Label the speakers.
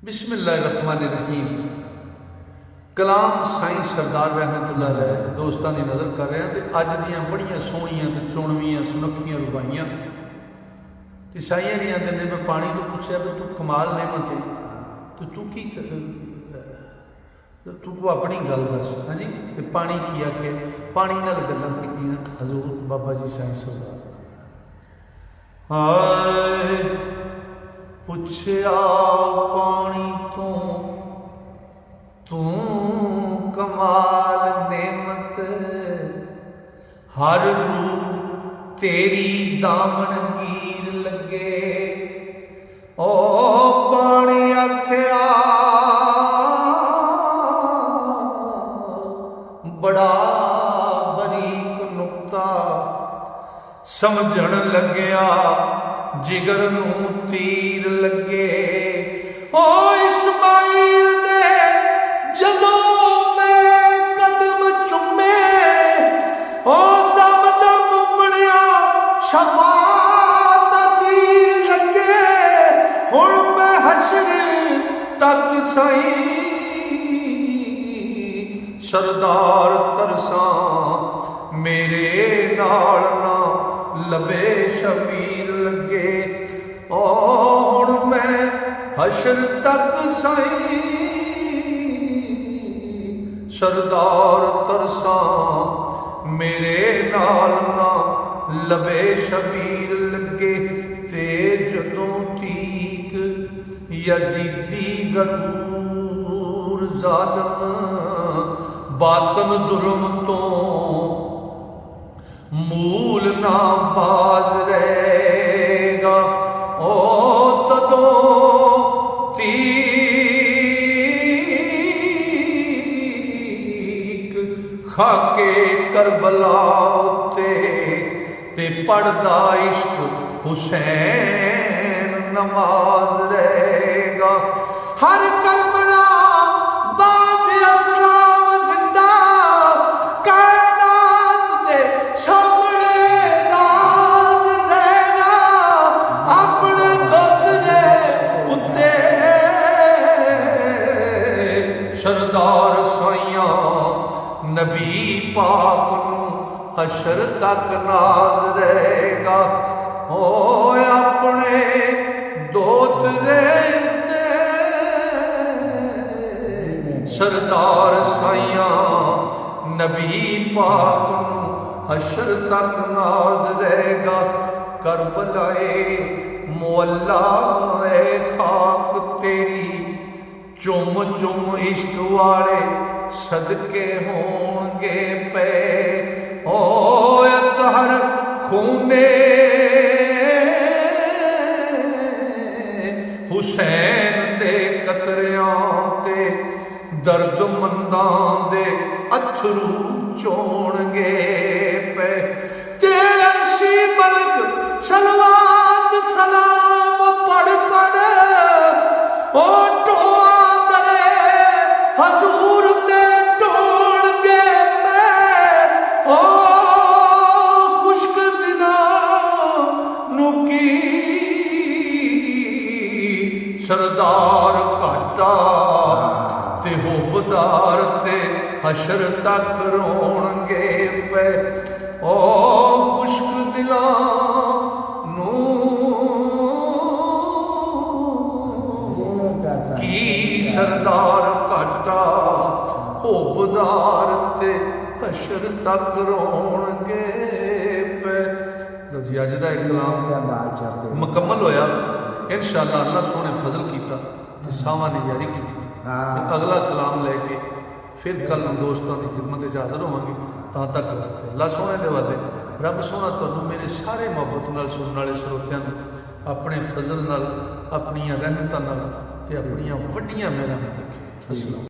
Speaker 1: बिस्मिल्लाहिर्रहमानिर्रहीम। कलाम साईं सरदार रहमतुल्लाह अलैह दोस्तों की नज़र कर रहे हैं। तो अज दियाँ बड़ियाँ सोहनियां तो चुनवियाँ सुनखियां रुबाइयां तो साइयां नहीं आते ने। मैं पानी तो पूछा भी तू कमाल नेमत है तो तू की तू अपनी गल दस। हाँ जी, तो पानी की आखे पानी नाल गल्लां कीतियां हजूर बाबा जी साईं सरदार। हाय पुछया पानी तो तू कमाल नेमत, हर रूह तेरी दामनगीर लगे। ओ पानी आख्या बड़ा बरीक नुक्ता समझण लग्या जिगर नूं तीर लगे। ओ इस्माइल दे जदों मैं कदम चुमे ओ ज़म-ज़म बणिया शफाअत तसीर लगे। हुण मैं हशर तक सही सरदार तरसां मेरे नाल ना लबे शबीर लगे। और मैं हशर तक सही सरदार तरसां मेरे नाल ना लबे शबीर लगे। ते जदों तीक यजीदी गरूर जालम बातन जुल्म तो मूल ना बाज रहेगा। ओ तदों तीक खाके करबला ते पढ़दा इश्क हुसैन नमाज रहेगा। हर करबला बाद अस्लाम जिंदा कायनात दे सामने नाज रहेगा। अपने दोतरे उत्ते सरदार साइयां नबी पाक नूं हशर तक नाज रहेगा। ओ अपने दोतरे सरदार साइयां नबी पाक नूं हशर तक नाज रहेगा। करबलाए मुअल्ला ए खाक तेरी चुम चुम इश्क वाले सदके होंगे पे। ओ अतहर खूने हुसैन दे कतरियां ते दर्द मंदां दे अथरू चोणगे पे। ते अर्शी मलक सलवात सलाम पढ़ पढ़ ओ टोआ दरे हजूर ते टोणगे पे। ओ खुश्क दिनां नूं की सरदार घाटा ते होबदार ते हशर तक रोणगे पे। ओ खुश्क दिलां की सरदार घाटा होबदार ते हशर तक रोणगे पे। लो जी अज दा कलाम मुकम्मल होया। इंशाअल्लाह अल्लाह सोने फजल किया सावां ने जारी की। अगला कलाम लैके फिर कल दोस्तों की खिदमत हाजिर होवांगे। तां तक वास्ते अल्लाह सोने दे वाले रब सोना तुहानूं मेरे सारे मुहब्बत नाल सुनने वाले श्रोतियां नूं अपने फजल नाल अपनियां रहमतां नाल ते अपनियां वड्डियां मेहरां नाल रखे।